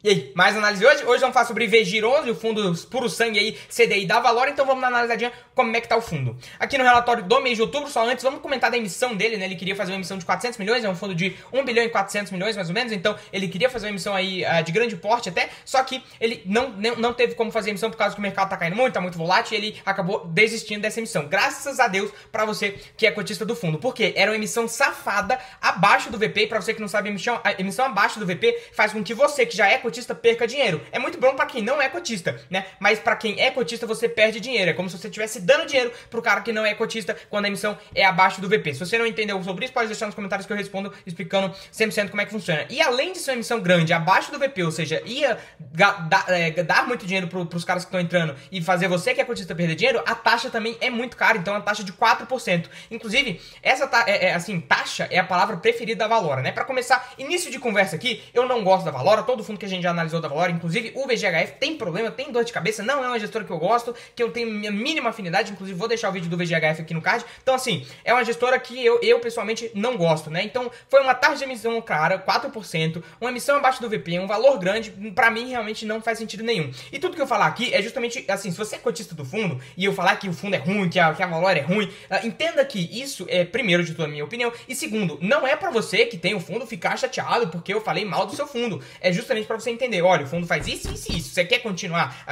E aí, mais análise hoje? Hoje vamos falar sobre VGIR11, o fundo puro sangue aí, CDI da Valor, então vamos dar uma analisadinha como é que tá o fundo. Aqui no relatório do mês de outubro, só antes, vamos comentar da emissão dele, né? Ele queria fazer uma emissão de 400 milhões, é um fundo de 1 bilhão e 400 milhões, mais ou menos, então ele queria fazer uma emissão aí de grande porte até, só que ele não teve como fazer a emissão por causa que o mercado tá caindo muito, tá muito volátil, e ele acabou desistindo dessa emissão. Graças a Deus pra você que é cotista do fundo, porque era uma emissão safada abaixo do VP, e pra você que não sabe, a emissão abaixo do VP faz com que você que já é cotista perca dinheiro. É muito bom pra quem não é cotista, né? Mas pra quem é cotista, você perde dinheiro. É como se você estivesse dando dinheiro pro cara que não é cotista quando a emissão é abaixo do VP. Se você não entendeu sobre isso, pode deixar nos comentários que eu respondo explicando 100% como é que funciona. E além de ser uma emissão grande abaixo do VP, ou seja, ia dar muito dinheiro pros caras que estão entrando e fazer você que é cotista perder dinheiro, a taxa também é muito cara. Então, a taxa de 4%. Inclusive, essa taxa é a palavra preferida da Valora, né? Pra começar, início de conversa aqui, eu não gosto da Valora. Todo fundo que a gente já analisou da Valora, inclusive o VGHF, tem problema, tem dor de cabeça, não é uma gestora que eu gosto, que eu tenho minha mínima afinidade, inclusive vou deixar o vídeo do VGHF aqui no card. Então assim, é uma gestora que eu pessoalmente não gosto, né? Então foi uma taxa de emissão cara, 4%, uma emissão abaixo do VP, um valor grande, pra mim realmente não faz sentido nenhum. E tudo que eu falar aqui é justamente assim, se você é cotista do fundo, e eu falar que o fundo é ruim, que a Valora é ruim, entenda que isso é, primeiro de tudo, a minha opinião, e segundo, não é pra você que tem o fundo ficar chateado porque eu falei mal do seu fundo, é justamente pra você entender, olha, o fundo faz isso, isso e isso. Você quer continuar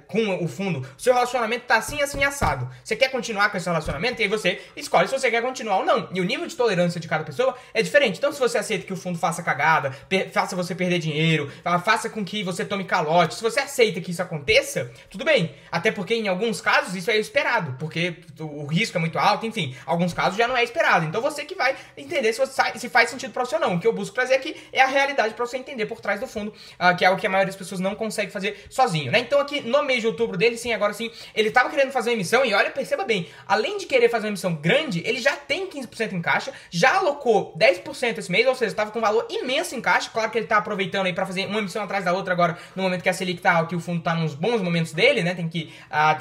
com o fundo, o seu relacionamento tá assim, assim, assado. Você quer continuar com esse relacionamento e aí você escolhe se você quer continuar ou não. E o nível de tolerância de cada pessoa é diferente. Então, se você aceita que o fundo faça cagada, faça você perder dinheiro, faça com que você tome calote, se você aceita que isso aconteça, tudo bem. Até porque, em alguns casos, isso é esperado, porque o risco é muito alto, enfim. Alguns casos já não é esperado. Então, você que vai entender se faz sentido pra você ou não. O que eu busco trazer aqui é a realidade pra você entender por trás do fundo, que é algo que a maioria das pessoas não consegue fazer sozinho, né? Então aqui no mês de outubro dele, sim, agora sim, ele tava querendo fazer uma emissão e olha, perceba bem, além de querer fazer uma emissão grande, ele já tem 15% em caixa, já alocou 10% esse mês, ou seja, tava com um valor imenso em caixa, claro que ele tá aproveitando aí pra fazer uma emissão atrás da outra agora, no momento que a Selic tá, que o fundo tá nos bons momentos dele, né? Tem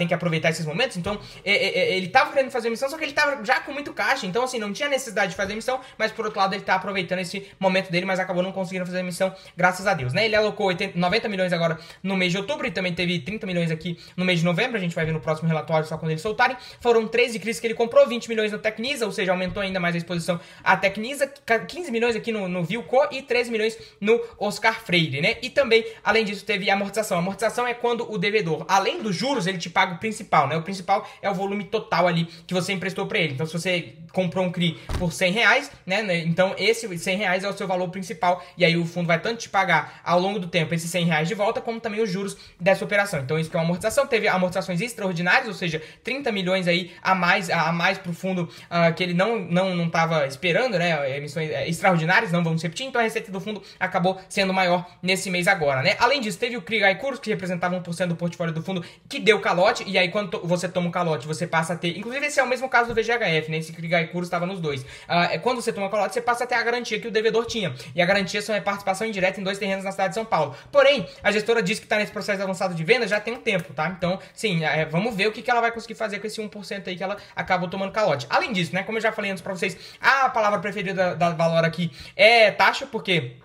que aproveitar esses momentos, então ele tava querendo fazer emissão, só que ele tava já com muito caixa, então assim, não tinha necessidade de fazer emissão, mas por outro lado ele tá aproveitando esse momento dele, mas acabou não conseguindo fazer emissão, graças a Deus, né? Ele alocou 90 milhões agora no mês de outubro e também teve 30 milhões aqui no mês de novembro, a gente vai ver no próximo relatório só quando eles soltarem. Foram 13 CRIs que ele comprou, 20 milhões no Tecnisa, ou seja, aumentou ainda mais a exposição à Tecnisa, 15 milhões aqui no Vilco e 13 milhões no Oscar Freire, né? E também, além disso, teve amortização. A amortização é quando o devedor, além dos juros, ele te paga o principal, né? O principal é o volume total ali que você emprestou pra ele. Então, se você comprou um CRI por 100 reais, né? Então, esse 100 reais é o seu valor principal e aí o fundo vai tanto te pagar ao longo do tempo esses 100 reais de volta, como também os juros dessa operação. Então isso que é uma amortização. Teve amortizações extraordinárias, ou seja, 30 milhões aí a mais pro fundo que ele não estava esperando, né? Emissões extraordinárias, não vamos repetir. Então a receita do fundo acabou sendo maior nesse mês agora, né? Além disso, teve o CRI Gaicurus, que representava 1% do portfólio do fundo, que deu calote, e aí quando você toma um calote, você passa a ter... Inclusive esse é o mesmo caso do VGHF, né? Esse CRI Gaicurus estava nos dois. Quando você toma calote, você passa a ter a garantia que o devedor tinha. E a garantia são a participação indireta em 2 terrenos na cidade de São Paulo. Porém, a gestora disse que está nesse processo avançado de venda já tem um tempo, tá? Então, sim, vamos ver o que ela vai conseguir fazer com esse 1% aí que ela acabou tomando calote. Além disso, né, como eu já falei antes pra vocês, a palavra preferida da Valor aqui é taxa, porque...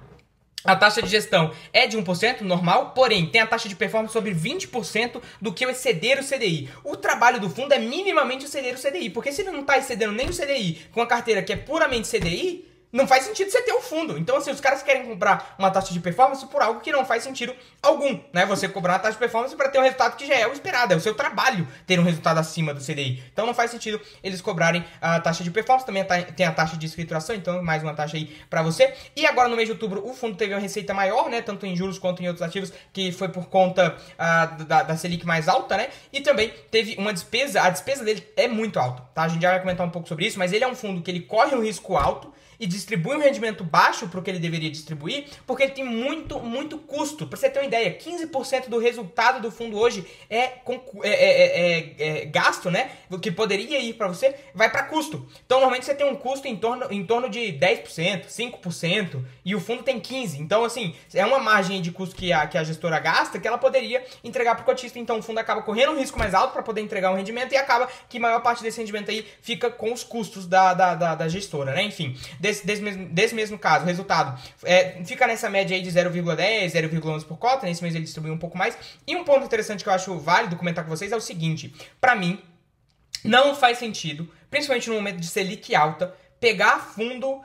a taxa de gestão é de 1%, normal, porém, tem a taxa de performance sobre 20% do que o exceder o CDI. O trabalho do fundo é minimamente exceder o CDI, porque se ele não está excedendo nem o CDI com a carteira que é puramente CDI, não faz sentido você ter um fundo. Então, assim, os caras querem comprar uma taxa de performance por algo que não faz sentido algum, né? Você cobrar uma taxa de performance para ter um resultado que já é o esperado. É o seu trabalho ter um resultado acima do CDI. Então, não faz sentido eles cobrarem a taxa de performance. Também tem a taxa de escrituração, então mais uma taxa aí para você. E agora, no mês de outubro, o fundo teve uma receita maior, né? Tanto em juros quanto em outros ativos, que foi por conta da Selic mais alta, né? E também teve uma despesa. A despesa dele é muito alta, tá? A gente já vai comentar um pouco sobre isso, mas ele é um fundo que ele corre um risco alto e distribui um rendimento baixo para o que ele deveria distribuir, porque ele tem muito custo. Para você ter uma ideia, 15% do resultado do fundo hoje é gasto, né? O que poderia ir para você, vai para custo. Então, normalmente você tem um custo em torno de 10%, 5%, e o fundo tem 15%. Então, assim, é uma margem de custo que a gestora gasta que ela poderia entregar para o cotista. Então, o fundo acaba correndo um risco mais alto para poder entregar um rendimento e acaba que a maior parte desse rendimento aí fica com os custos da gestora, né? Enfim, desse mesmo caso, o resultado fica nessa média aí de 0,10, 0,11 por cota. Nesse mês ele distribuiu um pouco mais. E um ponto interessante que eu acho válido comentar com vocês é o seguinte: pra mim, não faz sentido, principalmente no momento de Selic alta, pegar fundo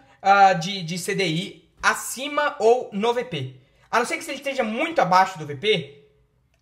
de CDI acima ou no VP. A não ser que se ele esteja muito abaixo do VP,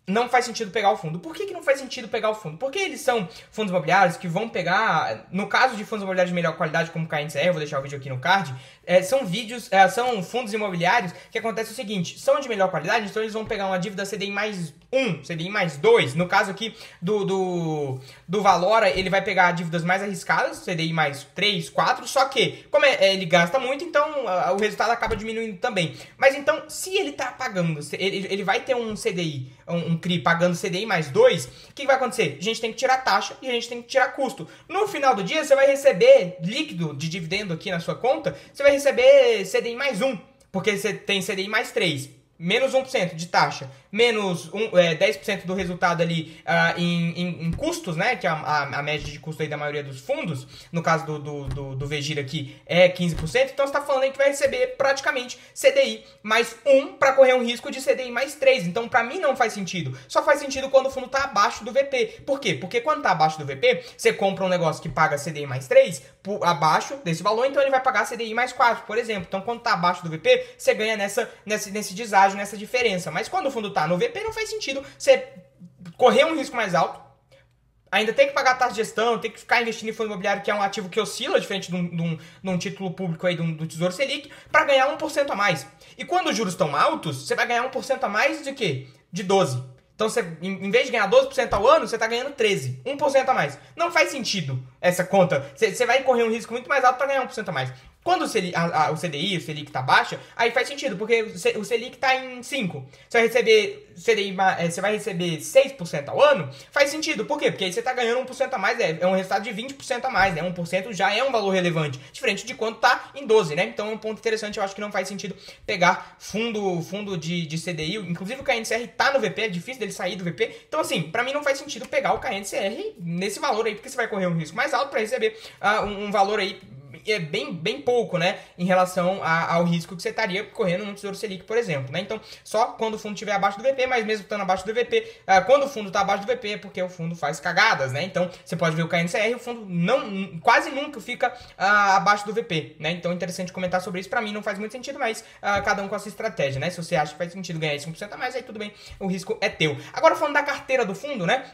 não faz sentido pegar o fundo. Por que não faz sentido pegar o fundo? Porque eles são fundos imobiliários que vão pegar, no caso de fundos imobiliários de melhor qualidade, como o KNCR, eu vou deixar o vídeo aqui no card, são fundos imobiliários que acontece o seguinte: são de melhor qualidade, então eles vão pegar uma dívida CDI mais 1, CDI mais 2. No caso aqui do Valora, ele vai pegar dívidas mais arriscadas, CDI mais 3, 4, só que, como ele gasta muito, então o resultado acaba diminuindo também. Mas então, se ele tá pagando, ele vai ter um CDI, um CRI pagando CDI mais 2, o que vai acontecer? A gente tem que tirar taxa e a gente tem que tirar custo. No final do dia, você vai receber líquido de dividendo aqui na sua conta, você vai receber CDI mais 1, porque você tem CDI mais 3. Menos 1% de taxa, menos 10% do resultado ali em custos, né? Que a média de custo aí da maioria dos fundos, no caso do VGIR aqui, é 15%. Então você está falando aí que vai receber praticamente CDI mais 1 para correr um risco de CDI mais 3. Então, para mim, não faz sentido. Só faz sentido quando o fundo está abaixo do VP. Por quê? Porque quando está abaixo do VP, você compra um negócio que paga CDI mais 3 abaixo desse valor, então ele vai pagar CDI mais 4, por exemplo. Então, quando está abaixo do VP, você ganha nesse deságio, nessa diferença. Mas quando o fundo está no VP, não faz sentido você correr um risco mais alto, ainda tem que pagar taxa de gestão, tem que ficar investindo em fundo imobiliário, que é um ativo que oscila, diferente de um título público aí do Tesouro Selic, para ganhar 1% a mais. E quando os juros estão altos, você vai ganhar 1% a mais de quê? De 12%. Então, você, em vez de ganhar 12% ao ano, você está ganhando 13%. 1% a mais. Não faz sentido essa conta. Você vai correr um risco muito mais alto para ganhar 1% a mais. Quando o CDI, o Selic está baixa, aí faz sentido, porque o Selic está em 5%. Você vai receber CDI, você vai receber 6% ao ano, faz sentido. Por quê? Porque aí você está ganhando 1% a mais, é um resultado de 20% a mais, né? 1% já é um valor relevante, diferente de quando está em 12%, né? Então é um ponto interessante, eu acho que não faz sentido pegar fundo de CDI. Inclusive o KNCR está no VP, é difícil dele sair do VP. Então assim, para mim não faz sentido pegar o KNCR nesse valor aí, porque você vai correr um risco mais alto para receber um valor aí bem pouco, né, em relação ao risco que você estaria correndo no Tesouro Selic, por exemplo, né? Então, só quando o fundo estiver abaixo do VP, mas mesmo estando abaixo do VP, quando o fundo está abaixo do VP é porque o fundo faz cagadas, né? Então, você pode ver o KNCR, o fundo quase nunca fica abaixo do VP, né? Então, é interessante comentar sobre isso. Para mim, não faz muito sentido, mas cada um com a sua estratégia, né? Se você acha que faz sentido ganhar 5% a mais, aí tudo bem, o risco é teu. Agora, falando da carteira do fundo, né?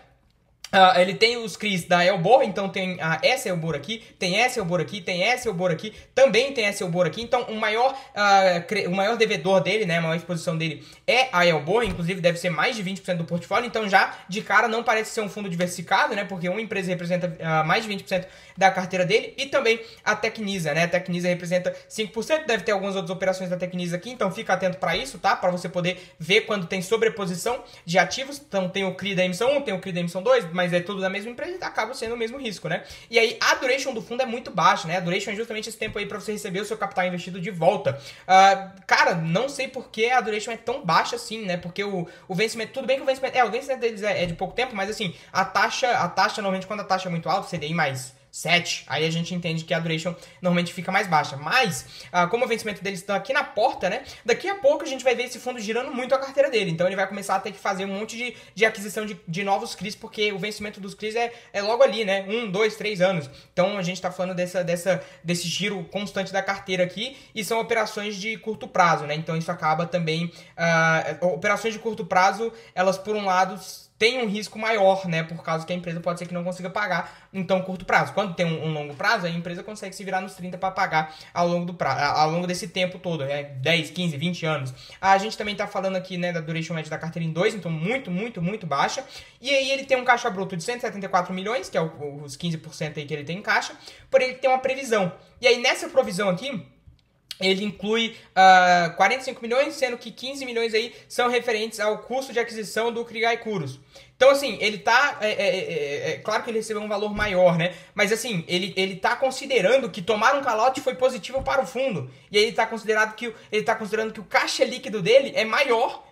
Ele tem os CRIs da Elbor, então tem essa Elbor aqui, tem essa Elbor aqui, tem essa Elbor aqui, também tem essa Elbor aqui. Então o maior devedor dele, né, a maior exposição dele é a Elbor, inclusive deve ser mais de 20% do portfólio. Então já de cara não parece ser um fundo diversificado, né, porque uma empresa representa mais de 20% da carteira dele, e também a Tecnisa, né, a Tecnisa representa 5%, deve ter algumas outras operações da Tecnisa aqui, então fica atento para isso, tá, para você poder ver quando tem sobreposição de ativos. Então tem o CRI da emissão 1, tem o CRI da emissão 2, mas é tudo da mesma empresa e acaba sendo o mesmo risco, né? E aí a duration do fundo é muito baixa, né? A duration é justamente esse tempo aí para você receber o seu capital investido de volta. Cara, não sei por que a duration é tão baixa assim, né? Porque o vencimento, tudo bem que o vencimento deles é de pouco tempo, mas assim, a taxa normalmente quando a taxa é muito alta, CDI mais 7, aí a gente entende que a duration normalmente fica mais baixa. Mas, como o vencimento deles está aqui na porta, né? Daqui a pouco a gente vai ver esse fundo girando muito a carteira dele. Então ele vai começar a ter que fazer um monte de aquisição de novos CRIs, porque o vencimento dos CRIs é logo ali, né? 1, 2, 3 anos. Então a gente está falando desse giro constante da carteira aqui, e são operações de curto prazo, né? Então isso acaba também... operações de curto prazo, elas por um lado tem um risco maior, né, por causa que a empresa pode ser que não consiga pagar então curto prazo. Quando tem um longo prazo, a empresa consegue se virar nos 30 para pagar ao longo desse tempo todo, né, 10, 15, 20 anos. A gente também tá falando aqui, né, da duration média da carteira em 2, então muito, muito, muito baixa. E aí ele tem um caixa bruto de 174 milhões, que é os 15% aí que ele tem em caixa, porém ele tem uma previsão. E aí nessa provisão aqui, ele inclui 45 milhões, sendo que 15 milhões aí são referentes ao custo de aquisição do CRI Guaicuros. Então, assim, ele tá... claro que ele recebeu um valor maior, né? Mas, assim, ele tá considerando que tomar um calote foi positivo para o fundo. E aí ele tá considerando que o caixa líquido dele é maior,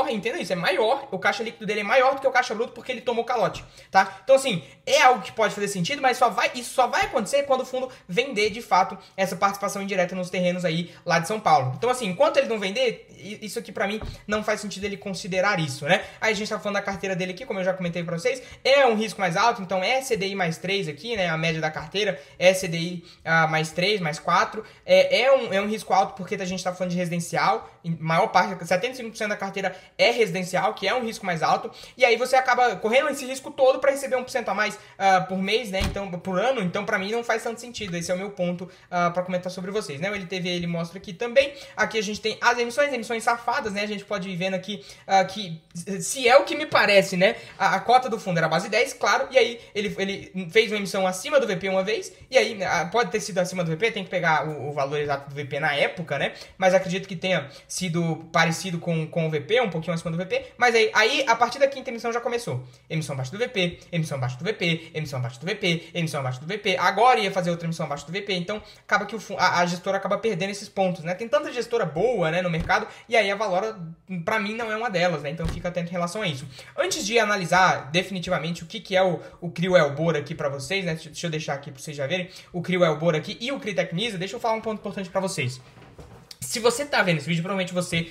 entenda isso, é maior, o caixa líquido dele é maior do que o caixa bruto porque ele tomou calote, tá? Então, assim, é algo que pode fazer sentido, mas isso só vai acontecer quando o fundo vender, de fato, essa participação indireta nos terrenos aí lá de São Paulo. Então, assim, enquanto ele não vender, isso aqui pra mim não faz sentido ele considerar isso, né? Aí a gente tá falando da carteira dele aqui, como eu já comentei pra vocês, é um risco mais alto, então é CDI mais 3 aqui, né? A média da carteira é CDI mais 3, mais 4, é um risco alto porque a gente tá falando de residencial, maior parte, 75% da carteira é residencial, que é um risco mais alto, e aí você acaba correndo esse risco todo para receber 1% a mais por mês, né? Então, por ano, então para mim não faz tanto sentido. Esse é o meu ponto para comentar sobre vocês, né? O LTV ele mostra aqui também. Aqui a gente tem as emissões safadas, né? A gente pode ir vendo aqui que se é o que me parece, né? A cota do fundo era base 10, claro, e aí ele fez uma emissão acima do VP uma vez, e aí pode ter sido acima do VP, tem que pegar o valor exato do VP na época, né? Mas acredito que tenha sido parecido com o VP, um pouquinho acima do VP, mas aí a partir da quinta emissão já começou. Emissão abaixo do VP, emissão abaixo do VP, emissão abaixo do VP, emissão abaixo do VP, agora ia fazer outra emissão abaixo do VP, então acaba que a gestora acaba perdendo esses pontos, né? Tem tanta gestora boa, né, no mercado, e aí a Valora, pra mim, não é uma delas, né? Então fica atento em relação a isso. Antes de analisar definitivamente o que é o CRI Elbor aqui pra vocês, né? Deixa eu deixar aqui pra vocês já verem o CRI Elbor aqui e o CRI Tecnisa, deixa eu falar um ponto importante pra vocês. Se você tá vendo esse vídeo, provavelmente você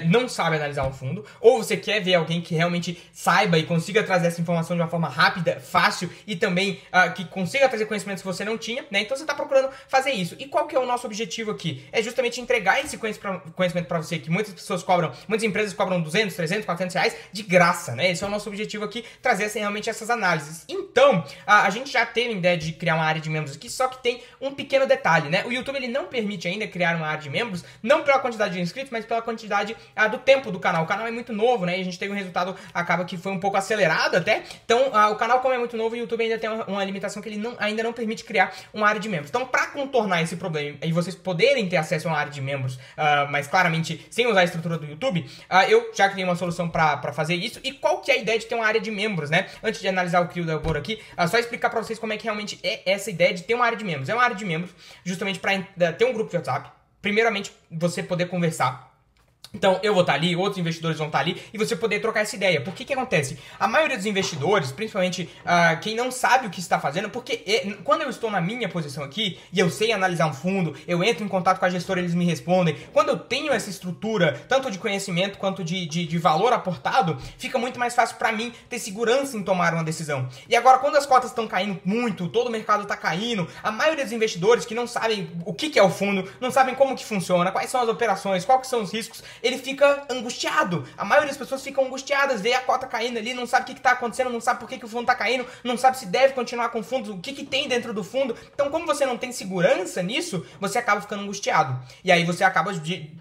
não sabe analisar um fundo, ou você quer ver alguém que realmente saiba e consiga trazer essa informação de uma forma rápida, fácil e também que consiga trazer conhecimentos que você não tinha, né? Então você tá procurando fazer isso. E qual que é o nosso objetivo aqui? É justamente entregar esse conhecimento para você, que muitas pessoas cobram, muitas empresas cobram 200, 300, 400 reais de graça, né? Esse é o nosso objetivo aqui, trazer realmente essas análises. Então, a gente já teve a ideia de criar uma área de membros aqui, só que tem um pequeno detalhe, né? O YouTube ele não permite ainda criar uma área de membros, não pela quantidade de inscritos, mas pela quantidade do tempo do canal. O canal é muito novo, né? E a gente teve um resultado, acaba que foi um pouco acelerado até. Então, o canal, como é muito novo, o YouTube ainda tem uma limitação que ele ainda não permite criar uma área de membros. Então, para contornar esse problema e vocês poderem ter acesso a uma área de membros, mas claramente sem usar a estrutura do YouTube, eu já criei uma solução para fazer isso. E qual que é a ideia de ter uma área de membros, né? Antes de analisar o CRI do Elbor aqui, só explicar para vocês como é que realmente é essa ideia de ter uma área de membros. É uma área de membros justamente para ter um grupo de WhatsApp. Primeiramente, você poder conversar. Então, eu vou estar ali, outros investidores vão estar ali e você poder trocar essa ideia. Por que acontece? A maioria dos investidores, principalmente quem não sabe o que está fazendo, porque quando eu estou na minha posição aqui e eu sei analisar um fundo, eu entro em contato com a gestora, eles me respondem. Quando eu tenho essa estrutura, tanto de conhecimento quanto de valor aportado, fica muito mais fácil para mim ter segurança em tomar uma decisão. E agora, quando as cotas estão caindo muito, todo o mercado está caindo, a maioria dos investidores que não sabem o que é o fundo, não sabem como que funciona, quais são as operações, quais são os riscos, ele fica angustiado. A maioria das pessoas ficam angustiadas, vê a cota caindo ali, não sabe o que está acontecendo, não sabe por que o fundo está caindo, não sabe se deve continuar com o fundo, o que tem dentro do fundo. Então, como você não tem segurança nisso, você acaba ficando angustiado. E aí você acaba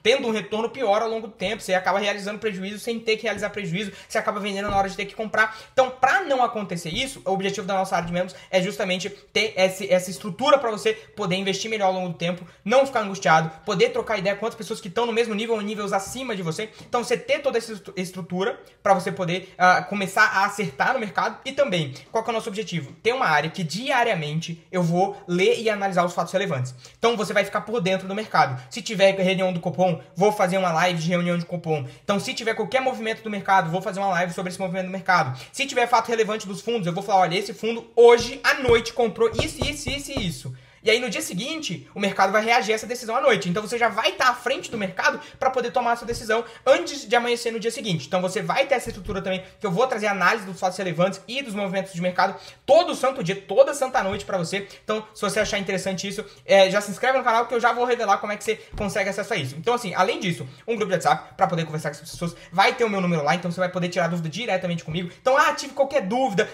tendo um retorno pior ao longo do tempo, você acaba realizando prejuízo sem ter que realizar prejuízo, você acaba vendendo na hora de ter que comprar. Então, para não acontecer isso, o objetivo da nossa área de membros é justamente ter essa estrutura para você poder investir melhor ao longo do tempo, não ficar angustiado, poder trocar ideia com outras pessoas que estão no mesmo nível ou níveis acima de você. Então você ter toda essa estrutura para você poder começar a acertar no mercado. E também, qual que é o nosso objetivo? Ter uma área que diariamente eu vou ler e analisar os fatos relevantes. Então você vai ficar por dentro do mercado. Se tiver reunião do Copom, vou fazer uma live de reunião de Copom. Então se tiver qualquer movimento do mercado, vou fazer uma live sobre esse movimento do mercado. Se tiver fato relevante dos fundos, eu vou falar, olha, esse fundo hoje à noite comprou isso, isso, isso e isso. E aí no dia seguinte, o mercado vai reagir a essa decisão à noite. Então você já vai estar à frente do mercado para poder tomar essa decisão antes de amanhecer no dia seguinte. Então você vai ter essa estrutura também, que eu vou trazer análise dos fatos relevantes e dos movimentos de mercado todo santo dia, toda santa noite para você. Então, se você achar interessante isso, já se inscreve no canal que eu já vou revelar como é que você consegue acesso a isso. Então assim, além disso, um grupo de WhatsApp para poder conversar com as pessoas, vai ter o meu número lá, então você vai poder tirar dúvida diretamente comigo. Então, tive qualquer dúvida,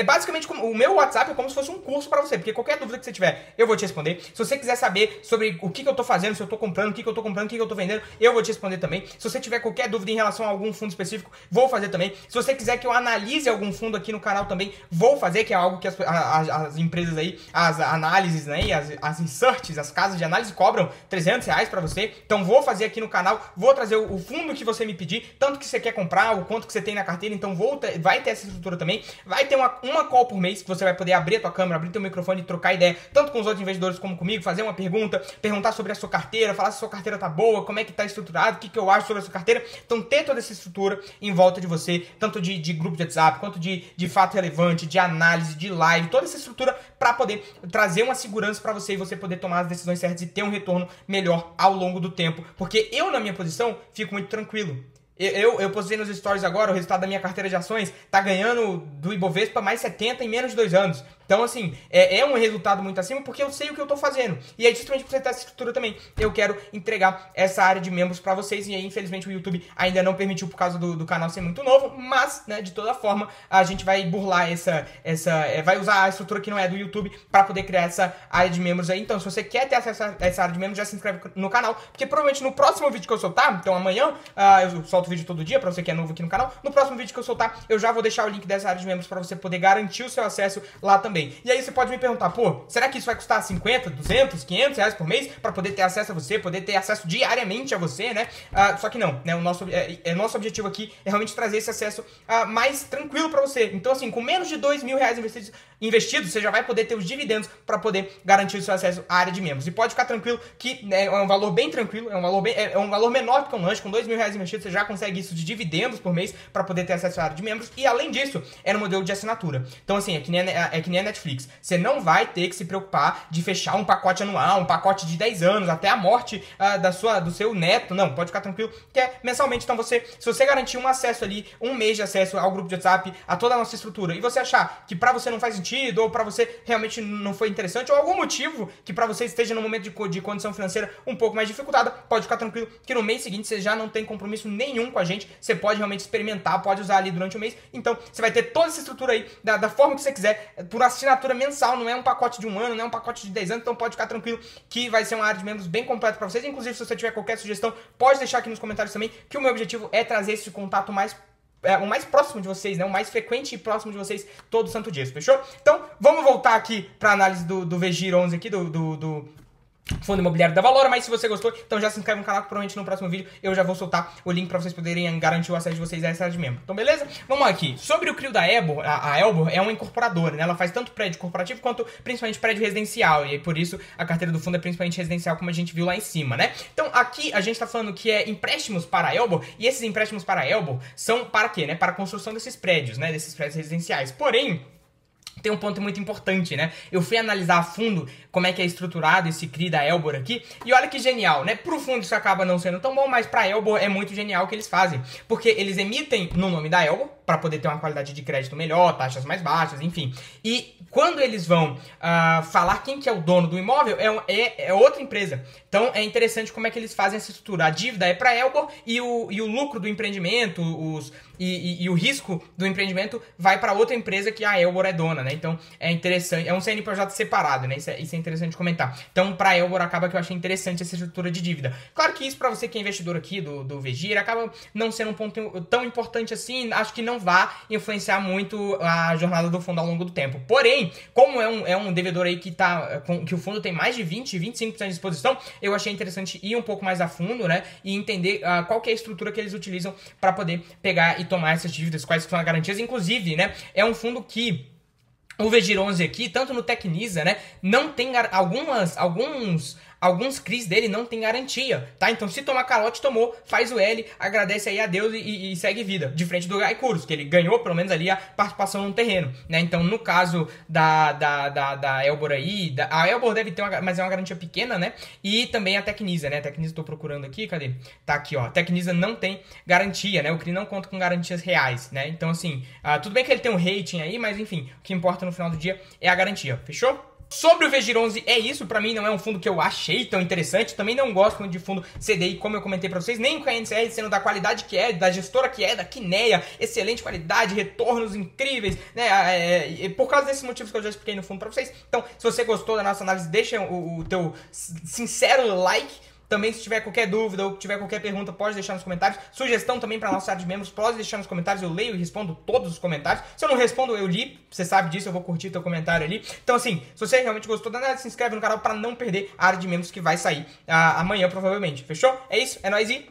basicamente o meu WhatsApp é como se fosse um curso para você, porque qualquer dúvida que você tiver eu vou te responder. Se você quiser saber sobre o que eu tô fazendo, se eu tô comprando, o que eu tô comprando, o que eu tô vendendo, eu vou te responder também. Se você tiver qualquer dúvida em relação a algum fundo específico, vou fazer também. Se você quiser que eu analise algum fundo aqui no canal também, vou fazer, que é algo que as empresas aí, as análises, né, e as researches, as casas de análise cobram R$300 pra você. Então vou fazer aqui no canal, vou trazer o fundo que você me pedir, tanto que você quer comprar, o quanto que você tem na carteira, então vai ter essa estrutura também. Vai ter uma call por mês que você vai poder abrir a tua câmera, abrir teu microfone e trocar ideia, tanto com os outros investidores como comigo, fazer uma pergunta, perguntar sobre a sua carteira, falar se a sua carteira tá boa, como é que tá estruturado, o que eu acho sobre a sua carteira. Então ter toda essa estrutura em volta de você, tanto de grupo de WhatsApp, quanto de fato relevante, de análise, de live, toda essa estrutura para poder trazer uma segurança para você e você poder tomar as decisões certas e ter um retorno melhor ao longo do tempo. Porque eu, na minha posição, fico muito tranquilo. Eu postei nos stories agora, o resultado da minha carteira de ações tá ganhando do Ibovespa mais 70 em menos de 2 anos. Então, assim, é um resultado muito acima porque eu sei o que eu tô fazendo. E aí, justamente por você ter essa estrutura também, eu quero entregar essa área de membros pra vocês. E aí, infelizmente, o YouTube ainda não permitiu por causa do canal ser muito novo. Mas, né, de toda forma, a gente vai burlar vai usar a estrutura que não é do YouTube pra poder criar essa área de membros aí. Então, se você quer ter acesso a essa área de membros, já se inscreve no canal. Porque provavelmente no próximo vídeo que eu soltar, então amanhã, eu solto vídeo todo dia pra você que é novo aqui no canal. No próximo vídeo que eu soltar, eu já vou deixar o link dessa área de membros pra você poder garantir o seu acesso lá também. E aí você pode me perguntar, pô, será que isso vai custar 50, 200, 500 reais por mês para poder ter acesso a você, poder ter acesso diariamente a você, né? Só que não, né? O nosso objetivo aqui é realmente trazer esse acesso mais tranquilo para você. Então, assim, com menos de R$2.000 investidos, você já vai poder ter os dividendos para poder garantir o seu acesso à área de membros. E pode ficar tranquilo que é um valor bem tranquilo, é um valor menor do que um lanche. Com R$2.000 investidos, você já consegue isso de dividendos por mês para poder ter acesso à área de membros. E além disso, é no modelo de assinatura. Então, assim, é que nem a Netflix. Você não vai ter que se preocupar de fechar um pacote anual, um pacote de 10 anos, até a morte do seu neto. Não, pode ficar tranquilo, que é mensalmente. Então, se você garantir um acesso ali, um mês de acesso ao grupo de WhatsApp, a toda a nossa estrutura, e você achar que pra você não faz sentido, ou pra você realmente não foi interessante, ou algum motivo que pra você esteja no momento de condição financeira um pouco mais dificultada, pode ficar tranquilo que no mês seguinte você já não tem compromisso nenhum com a gente. Você pode realmente experimentar, pode usar ali durante o mês. Então, você vai ter toda essa estrutura aí, da forma que você quiser, por assinatura mensal, não é um pacote de 1 ano, não é um pacote de 10 anos, então pode ficar tranquilo que vai ser uma área de membros bem completa para vocês. Inclusive, se você tiver qualquer sugestão, pode deixar aqui nos comentários também, que o meu objetivo é trazer esse contato o mais próximo de vocês, né? O mais frequente e próximo de vocês todo santo dia, fechou? Então, vamos voltar aqui para análise do VGIR 11 aqui, do Fundo Imobiliário da Valora. Mas se você gostou, então já se inscreve no canal, que provavelmente no próximo vídeo eu já vou soltar o link para vocês poderem garantir o acesso de vocês a essa área de membro. Então, beleza? Vamos lá aqui. Sobre o CRIO da Elbor, a Elbor é uma incorporadora, né? Ela faz tanto prédio corporativo quanto principalmente prédio residencial. E aí, por isso, a carteira do fundo é principalmente residencial, como a gente viu lá em cima, né? Então, aqui a gente tá falando que é empréstimos para a Elbor, e esses empréstimos para a Elbor são para quê, né? Para a construção desses prédios, né? Desses prédios residenciais. Porém, tem um ponto muito importante, né? Eu fui analisar a fundo como é que é estruturado esse CRI da Elbor aqui, e olha que genial, né? Pro fundo isso acaba não sendo tão bom, mas pra Elbor é muito genial o que eles fazem, porque eles emitem no nome da Elbor, para poder ter uma qualidade de crédito melhor, taxas mais baixas, enfim. E quando eles vão falar quem que é o dono do imóvel, é outra empresa. Então é interessante como é que eles fazem essa estrutura. A dívida é para Elbor e o lucro do empreendimento, e o risco do empreendimento vai para outra empresa que a Elbor é dona, né? Então é interessante, é um CNPJ separado, né? Isso é interessante de comentar. Então pra Elbor acaba que eu achei interessante essa estrutura de dívida. Claro que isso pra você que é investidor aqui do VGIR acaba não sendo um ponto tão importante assim, acho que não vai influenciar muito a jornada do fundo ao longo do tempo. Porém, como é um devedor aí que o fundo tem mais de 20, 25% de exposição, eu achei interessante ir um pouco mais a fundo, né? E entender qual que é a estrutura que eles utilizam para poder pegar e tomar essas dívidas, quais são as garantias. Inclusive, né? É um fundo que o VGIR 11 aqui, tanto no Tecnisa, né? Não tem alguns CRIs dele não tem garantia, tá? Então se tomar calote, tomou, faz o L, agradece aí a Deus e segue vida. De frente do Guaicuros, que ele ganhou pelo menos ali a participação no terreno, né? Então no caso da Elbor aí, a Elbor deve ter mas é uma garantia pequena, né? E também a Tecnisa, né? A Tecnisa tô procurando aqui, cadê? Tá aqui, ó. A Tecnisa não tem garantia, né? O CRI não conta com garantias reais, né? Então assim, tudo bem que ele tem um rating aí, mas enfim, o que importa no final do dia é a garantia, fechou? Sobre o VGIR11 é isso, pra mim não é um fundo que eu achei tão interessante, também não gosto muito de fundo CDI, como eu comentei pra vocês, nem com a NCR sendo da qualidade que é, da gestora que é, da Quineia, excelente qualidade, retornos incríveis, né, por causa desses motivos que eu já expliquei no fundo pra vocês. Então, se você gostou da nossa análise, deixa o teu sincero like. Também, se tiver qualquer dúvida ou tiver qualquer pergunta, pode deixar nos comentários. Sugestão também para nossa área de membros, pode deixar nos comentários. Eu leio e respondo todos os comentários. Se eu não respondo, eu li. Você sabe disso, eu vou curtir teu comentário ali. Então, assim, se você realmente gostou da análise, se inscreve no canal para não perder a área de membros que vai sair amanhã, provavelmente. Fechou? É isso, é nóis e